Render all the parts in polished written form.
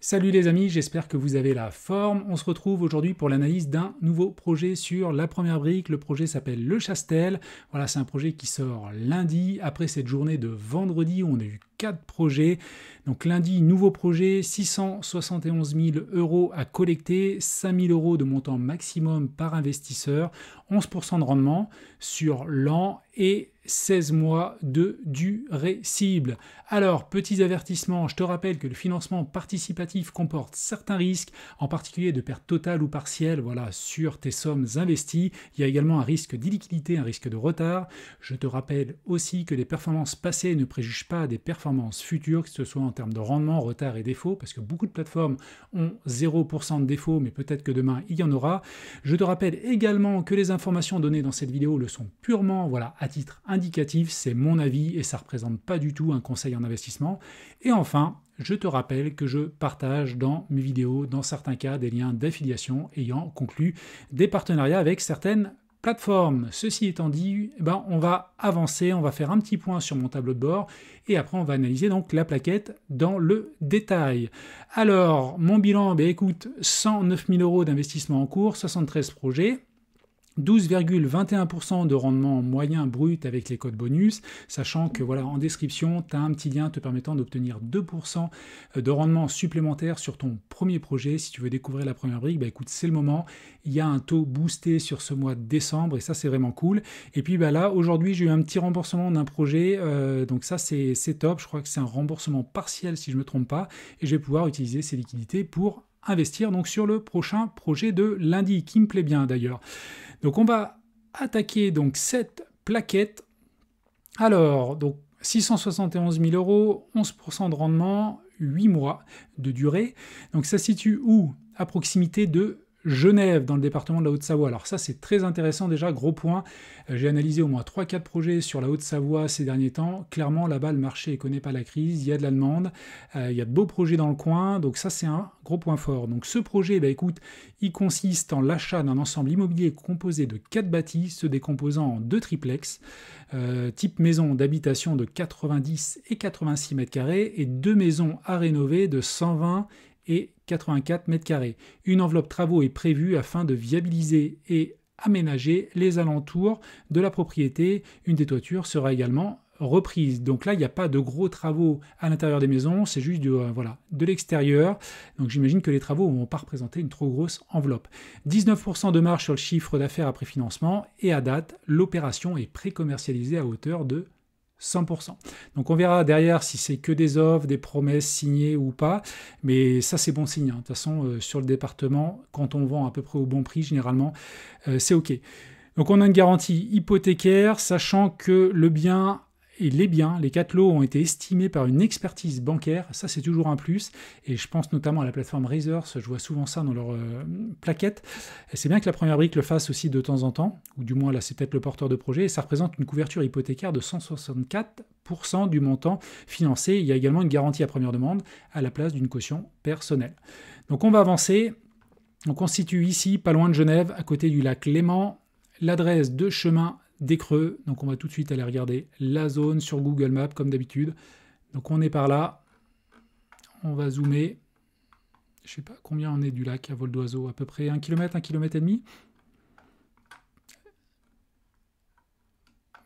Salut les amis, j'espère que vous avez la forme. On se retrouve aujourd'hui pour l'analyse d'un nouveau projet sur la première brique. Le projet s'appelle Le Chastel. Voilà, c'est un projet qui sort lundi, après cette journée de vendredi où on a eu 4 projets. Donc lundi, nouveau projet, 671 000 € à collecter, 5 000 € de montant maximum par investisseur, 11% de rendement sur l'an et 16 mois de durée cible. Alors, petits avertissements, je te rappelle que le financement participatif comporte certains risques, en particulier de perte totale ou partielle voilà, sur tes sommes investies. Il y a également un risque d'illiquidité, un risque de retard. Je te rappelle aussi que les performances passées ne préjugent pas des performances futures, que ce soit en termes de rendement, retard et défaut, parce que beaucoup de plateformes ont 0% de défaut, mais peut-être que demain il y en aura. Je te rappelle également que les informations données dans cette vidéo le sont purement voilà, à titre indicatif, c'est mon avis et ça ne représente pas du tout un conseil en investissement. Et enfin, je te rappelle que je partage dans mes vidéos, dans certains cas, des liens d'affiliation ayant conclu des partenariats avec certaines plateformes. Ceci étant dit, on va avancer, on va faire un petit point sur mon tableau de bord et après on va analyser donc la plaquette dans le détail. Alors, mon bilan, écoute, 109 000 € d'investissement en cours, 73 projets. 12,21% de rendement moyen brut avec les codes bonus, sachant que voilà, en description, tu as un petit lien te permettant d'obtenir 2% de rendement supplémentaire sur ton premier projet. Si tu veux découvrir la première brique, écoute, c'est le moment. Il y a un taux boosté sur ce mois de décembre et ça, c'est vraiment cool. Et puis là, aujourd'hui, j'ai eu un petit remboursement d'un projet, donc ça, c'est top. Je crois que c'est un remboursement partiel, si je ne me trompe pas, et je vais pouvoir utiliser ces liquidités pour investir donc sur le prochain projet de lundi, qui me plaît bien d'ailleurs. Donc on va attaquer donc cette plaquette. Alors, donc 671 000 €, 11% de rendement, 8 mois de durée. Donc ça se situe où? À proximité de Genève, dans le département de la Haute-Savoie. Alors ça, c'est très intéressant déjà, gros point. J'ai analysé au moins 3-4 projets sur la Haute-Savoie ces derniers temps. Clairement, là-bas, le marché ne connaît pas la crise, il y a de la demande, il y a de beaux projets dans le coin, donc ça, c'est un gros point fort. Donc ce projet, écoute, il consiste en l'achat d'un ensemble immobilier composé de 4 bâtis, se décomposant en 2 triplex, type maison d'habitation de 90 et 86 mètres carrés, et 2 maisons à rénover de 120 et 84 mètres carrés. Une enveloppe travaux est prévue afin de viabiliser et aménager les alentours de la propriété. Une des toitures sera également reprise. Donc là, il n'y a pas de gros travaux à l'intérieur des maisons, c'est juste de l'extérieur. Donc j'imagine que les travaux ne vont pas représenter une trop grosse enveloppe. 19% de marge sur le chiffre d'affaires après financement et à date, l'opération est pré-commercialisée à hauteur de 100%. Donc on verra derrière si c'est que des offres, des promesses signées ou pas, mais ça c'est bon signe. De toute façon, sur le département, quand on vend à peu près au bon prix, généralement, c'est OK. Donc on a une garantie hypothécaire, sachant que le bien et les biens, les 4 lots ont été estimés par une expertise bancaire, ça c'est toujours un plus, et je pense notamment à la plateforme Razors, je vois souvent ça dans leurs plaquettes. C'est bien que la première brique le fasse aussi de temps en temps, ou du moins là c'est peut-être le porteur de projet, et ça représente une couverture hypothécaire de 164% du montant financé. Il y a également une garantie à première demande à la place d'une caution personnelle. Donc on va avancer. Donc on se situe ici, pas loin de Genève, à côté du lac Léman, l'adresse de chemin des Creux, donc on va tout de suite aller regarder la zone sur Google Maps comme d'habitude. Donc on est par là, on va zoomer, je sais pas combien on est du lac à vol d'oiseau, à peu près 1 km, 1 km et demi.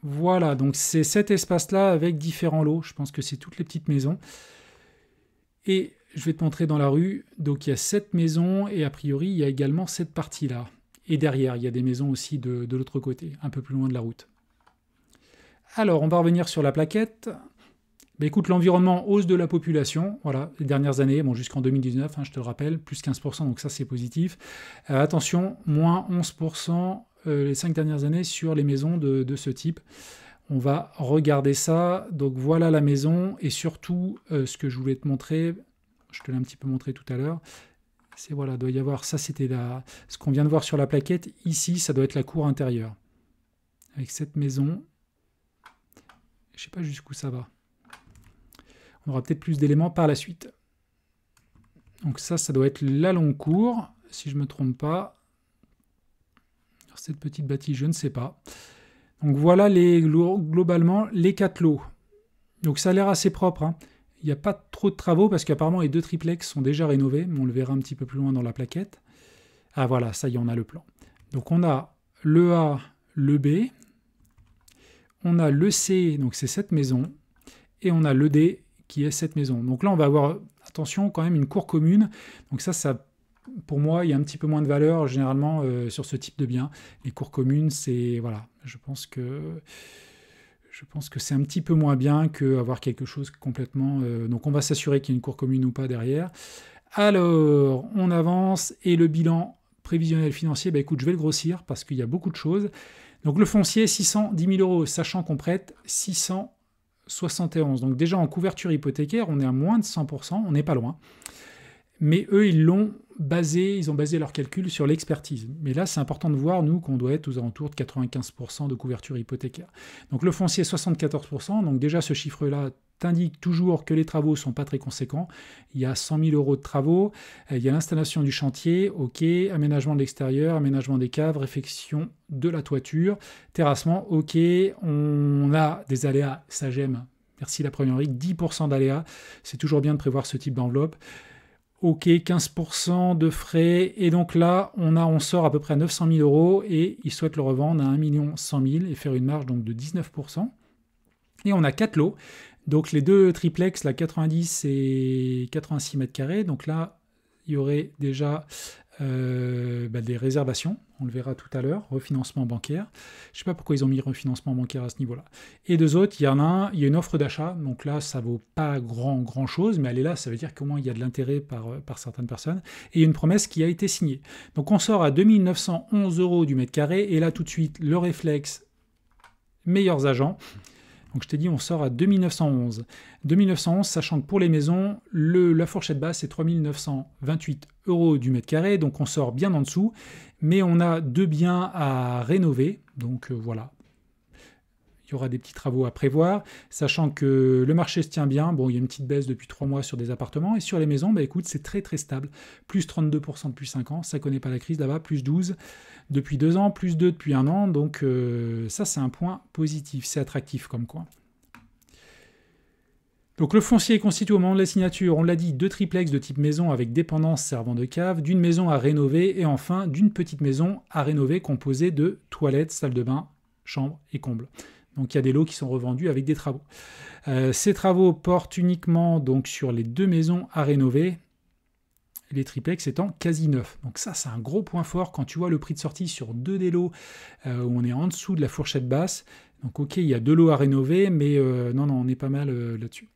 Voilà, donc c'est cet espace-là avec différents lots, je pense que c'est toutes les petites maisons. Et je vais te montrer dans la rue, donc il y a cette maison et a priori il y a également cette partie-là. Et derrière, il y a des maisons aussi de l'autre côté, un peu plus loin de la route. Alors, on va revenir sur la plaquette. Écoute, l'environnement hausse de la population, voilà, les dernières années, bon, jusqu'en 2019, je te le rappelle, plus 15%, donc ça c'est positif. Attention, moins 11% les 5 dernières années sur les maisons de ce type. On va regarder ça. Donc voilà la maison, et surtout, ce que je voulais te montrer, je te l'ai un petit peu montré tout à l'heure, c'est voilà, doit y avoir, ça c'était ce qu'on vient de voir sur la plaquette, ici ça doit être la cour intérieure. Avec cette maison, je ne sais pas jusqu'où ça va. On aura peut-être plus d'éléments par la suite. Donc ça doit être la longue cour, si je ne me trompe pas. Alors cette petite bâtisse, je ne sais pas. Donc voilà globalement les 4 lots. Donc ça a l'air assez propre, il n'y a pas trop de travaux parce qu'apparemment les 2 triplex sont déjà rénovés, mais on le verra un petit peu plus loin dans la plaquette. Ah voilà, ça y est, on a le plan. Donc on a le A, le B, on a le C, donc c'est cette maison, et on a le D qui est cette maison. Donc là, on va avoir, attention, quand même une cour commune. Donc ça, pour moi, il y a un petit peu moins de valeur généralement sur ce type de bien. Les cours communes, c'est, voilà, je pense que c'est un petit peu moins bien qu'avoir quelque chose complètement... donc on va s'assurer qu'il y a une cour commune ou pas derrière. Alors, on avance, et le bilan prévisionnel financier, bah écoute, je vais le grossir parce qu'il y a beaucoup de choses. Donc le foncier, 610 000 euros, sachant qu'on prête 671. Donc déjà en couverture hypothécaire, on est à moins de 100%, on n'est pas loin. Mais eux, ils ont basé leur calcul sur l'expertise. Mais là, c'est important de voir, nous, qu'on doit être aux alentours de 95% de couverture hypothécaire. Donc le foncier, 74%. Donc déjà, ce chiffre-là t'indique toujours que les travaux ne sont pas très conséquents. Il y a 100 000 euros de travaux. Il y a l'installation du chantier, ok. Aménagement de l'extérieur, aménagement des caves, réfection de la toiture, terrassement, ok. On a des aléas, ça j'aime. Merci la première brique, 10% d'aléas. C'est toujours bien de prévoir ce type d'enveloppe. Ok, 15% de frais, et donc là, on sort à peu près à 900 000 euros, et ils souhaitent le revendre à 1 100 000 et faire une marge donc de 19%. Et on a 4 lots, donc les 2 triplex, là, 90 et 86 mètres carrés, donc là, il y aurait déjà des réservations, on le verra tout à l'heure, refinancement bancaire. Je ne sais pas pourquoi ils ont mis refinancement bancaire à ce niveau-là. Et 2 autres, il y a une offre d'achat, donc là, ça ne vaut pas grand chose, mais elle est là, ça veut dire qu'au moins il y a de l'intérêt par certaines personnes, et il y a une promesse qui a été signée. Donc on sort à 2 911 euros du mètre carré, et là tout de suite, le réflexe, meilleurs agents. Donc je t'ai dit, on sort à 2911. 2911, sachant que pour les maisons, la fourchette basse, c'est 3928 euros du mètre carré, donc on sort bien en dessous, mais on a 2 biens à rénover, donc voilà. Il y aura des petits travaux à prévoir, sachant que le marché se tient bien. Bon, il y a une petite baisse depuis 3 mois sur des appartements, et sur les maisons, bah écoute, c'est très stable. Plus 32% depuis 5 ans, ça connaît pas la crise là-bas, plus 12 depuis 2 ans, plus 2 depuis 1 an, donc ça c'est un point positif, c'est attractif comme coin. Donc le foncier est constitué au moment de la signature, on l'a dit, 2 triplex de type maison avec dépendance servant de cave, d'une maison à rénover, et enfin d'une petite maison à rénover composée de toilettes, salle de bain, chambre et comble. Donc il y a des lots qui sont revendus avec des travaux. Ces travaux portent uniquement donc sur les 2 maisons à rénover, les triplex étant quasi neufs. Donc ça, c'est un gros point fort quand tu vois le prix de sortie sur 2 des lots où on est en dessous de la fourchette basse. Donc ok, il y a 2 lots à rénover, mais non, on est pas mal là-dessus.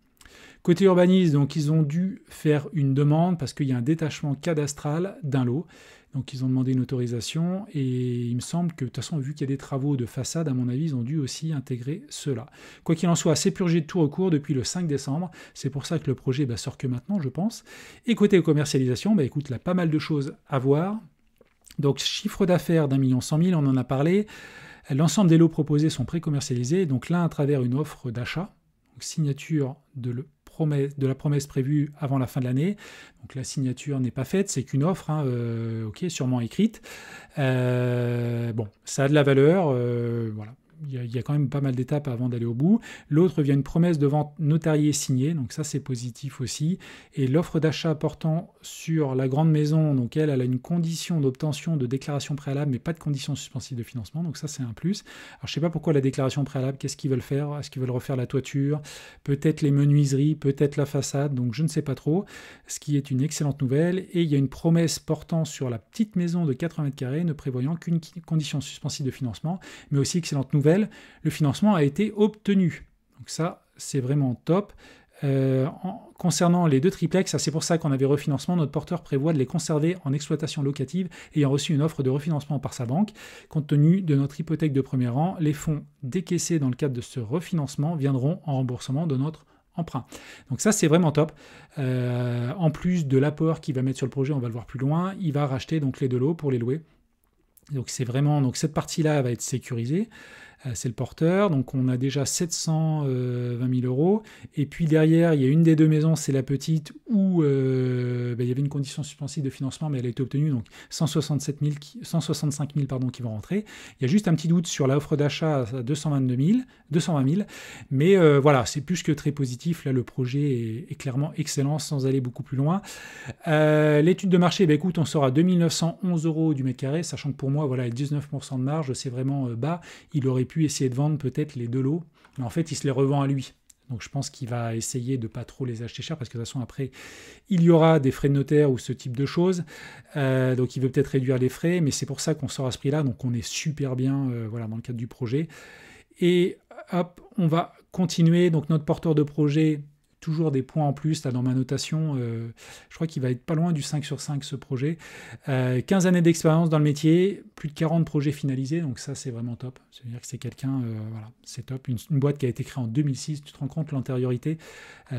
Côté urbanisme, donc ils ont dû faire une demande parce qu'il y a un détachement cadastral d'un lot. Donc ils ont demandé une autorisation, et il me semble que de toute façon, vu qu'il y a des travaux de façade, à mon avis, ils ont dû aussi intégrer cela. Quoi qu'il en soit, c'est purgé de tout recours depuis le 5 décembre. C'est pour ça que le projet sort que maintenant, je pense. Et côté commercialisation, écoute, là, pas mal de choses à voir. Donc chiffre d'affaires d'1 100 000, on en a parlé. L'ensemble des lots proposés sont pré-commercialisés, donc l'un à travers une offre d'achat, signature de la promesse prévue avant la fin de l'année. Donc la signature n'est pas faite, c'est qu'une offre, ok, sûrement écrite. Bon, ça a de la valeur, voilà. Il y a quand même pas mal d'étapes avant d'aller au bout. L'autre via une promesse de vente notariée signée, donc ça c'est positif aussi. Et l'offre d'achat portant sur la grande maison, donc elle a une condition d'obtention de déclaration préalable, mais pas de condition suspensive de financement, donc ça c'est un plus. Alors je sais pas pourquoi la déclaration préalable, qu'est-ce qu'ils veulent faire? Est-ce qu'ils veulent refaire la toiture? Peut-être les menuiseries, peut-être la façade, donc je ne sais pas trop, ce qui est une excellente nouvelle. Et il y a une promesse portant sur la petite maison de 80 mètres carrés, ne prévoyant qu'une condition suspensive de financement, mais aussi excellente nouvelle, le financement a été obtenu. Donc ça, c'est vraiment top. Concernant les 2 triplex, c'est pour ça qu'on avait refinancement, notre porteur prévoit de les conserver en exploitation locative, ayant reçu une offre de refinancement par sa banque. Compte tenu de notre hypothèque de premier rang, les fonds décaissés dans le cadre de ce refinancement viendront en remboursement de notre emprunt. Donc ça, c'est vraiment top. En plus de l'apport qu'il va mettre sur le projet, on va le voir plus loin, il va racheter donc les 2 lots pour les louer. Donc c'est vraiment, donc cette partie-là va être sécurisée. c'est le porteur. Donc on a déjà 720 000 euros. Et puis derrière, il y a une des deux maisons, c'est la petite, où il y avait une condition suspensive de financement, mais elle a été obtenue, donc 165 000 pardon, qui vont rentrer. Il y a juste un petit doute sur l'offre d'achat à 220 000, mais voilà, c'est plus que très positif. Là, le projet est clairement excellent, sans aller beaucoup plus loin. L'étude de marché, écoute, on sort à 2 911 euros du mètre carré, sachant que pour moi, voilà, 19% de marge, c'est vraiment bas. Il aurait pu essayer de vendre peut-être les deux lots, mais en fait, il se les revend à lui. Donc je pense qu'il va essayer de ne pas trop les acheter cher, parce que de toute façon, après, il y aura des frais de notaire ou ce type de choses. Donc il veut peut-être réduire les frais, mais c'est pour ça qu'on sort à ce prix-là. Donc on est super bien voilà, dans le cadre du projet. Et hop, on va continuer. Donc notre porteur de projet, toujours des points en plus là, dans ma notation. Je crois qu'il va être pas loin du 5 sur 5 ce projet. 15 années d'expérience dans le métier, plus de 40 projets finalisés, donc ça c'est vraiment top. C'est-à-dire que c'est quelqu'un, voilà, c'est top. Une boîte qui a été créée en 2006, tu te rends compte l'antériorité,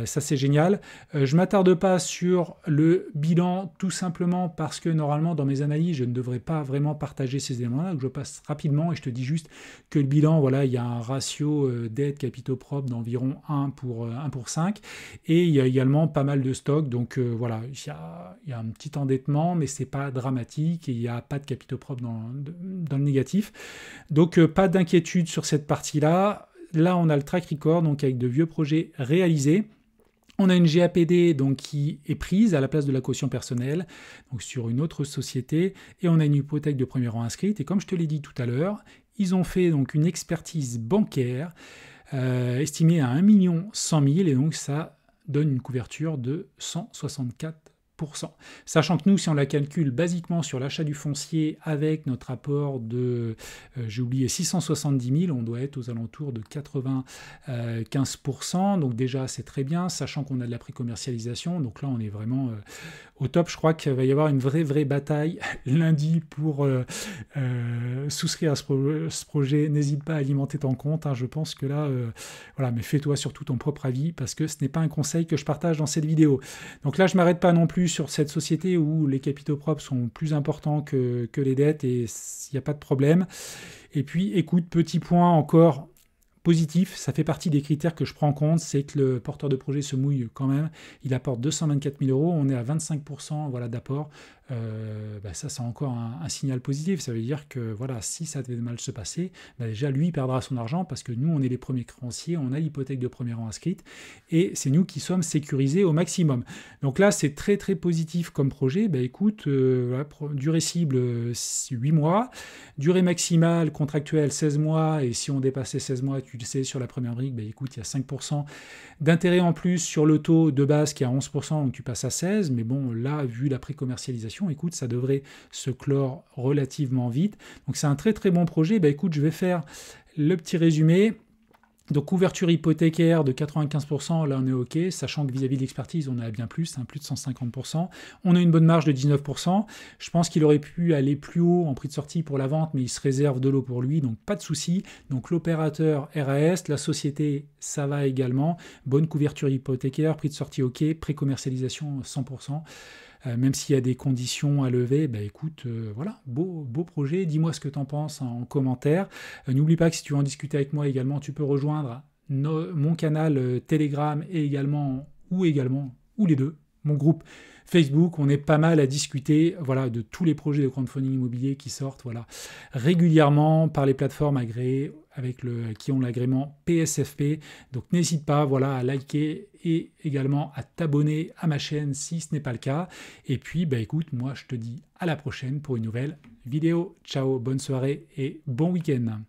ça c'est génial. Je ne m'attarde pas sur le bilan, tout simplement parce que normalement dans mes analyses, je ne devrais pas vraiment partager ces éléments-là, donc je passe rapidement et je te dis juste que le bilan, voilà, il y a un ratio dette capitaux propres d'environ 1 pour 5. Et il y a également pas mal de stocks, donc voilà, il y a un petit endettement, mais c'est pas dramatique et il n'y a pas de capitaux propres dans le négatif. Donc pas d'inquiétude sur cette partie-là. Là, on a le track record, donc avec de vieux projets réalisés. On a une GAPD donc, qui est prise à la place de la caution personnelle, donc sur une autre société, et on a une hypothèque de premier rang inscrite. Et comme je te l'ai dit tout à l'heure, ils ont fait donc une expertise bancaire estimé à 1 100 000 et donc ça donne une couverture de 164%. Sachant que nous, si on la calcule basiquement sur l'achat du foncier avec notre apport de, j'ai oublié, 670 000, on doit être aux alentours de 95%. Donc déjà, c'est très bien, sachant qu'on a de la pré-commercialisation. Donc là, on est vraiment au top. Je crois qu'il va y avoir une vraie bataille lundi pour souscrire à ce projet. N'hésite pas à alimenter ton compte. Hein. Je pense que là, voilà, mais fais-toi surtout ton propre avis parce que ce n'est pas un conseil que je partage dans cette vidéo. Donc là, je ne m'arrête pas non plus sur cette société où les capitaux propres sont plus importants que les dettes et il n'y a pas de problème. Et puis, écoute, petit point encore positif, ça fait partie des critères que je prends en compte, c'est que le porteur de projet se mouille quand même, il apporte 224 000 euros, on est à 25% voilà, d'apport, ça c'est encore un signal positif, ça veut dire que voilà, si ça devait mal se passer, déjà lui perdra son argent parce que nous on est les premiers créanciers, on a l'hypothèque de premier rang inscrite et c'est nous qui sommes sécurisés au maximum. Donc là c'est très positif comme projet, écoute, voilà, durée cible 8 mois, durée maximale contractuelle 16 mois et si on dépassait 16 mois, tu le sais, sur la première brique, écoute, il y a 5% d'intérêt en plus sur le taux de base qui est à 11%, donc tu passes à 16, mais bon, là, vu la pré-commercialisation, écoute, ça devrait se clore relativement vite. Donc c'est un très bon projet. Écoute, je vais faire le petit résumé. Donc couverture hypothécaire de 95%, là on est OK, sachant que vis-à-vis de l'expertise, on est à bien plus, plus de 150%. On a une bonne marge de 19%. Je pense qu'il aurait pu aller plus haut en prix de sortie pour la vente, mais il se réserve de l'eau pour lui, donc pas de souci. Donc l'opérateur RAS, la société, ça va également. Bonne couverture hypothécaire, prix de sortie OK, pré-commercialisation 100%. Même s'il y a des conditions à lever, écoute, voilà, beau projet. Dis-moi ce que tu en penses en commentaire. N'oublie pas que si tu veux en discuter avec moi également, tu peux rejoindre mon canal Telegram ou les deux, mon groupe Facebook. On est pas mal à discuter voilà, de tous les projets de crowdfunding immobilier qui sortent voilà, régulièrement par les plateformes agréées qui ont l'agrément PSFP. Donc n'hésite pas voilà, à liker et également à t'abonner à ma chaîne si ce n'est pas le cas. Et puis écoute, moi je te dis à la prochaine pour une nouvelle vidéo. Ciao, bonne soirée et bon week-end.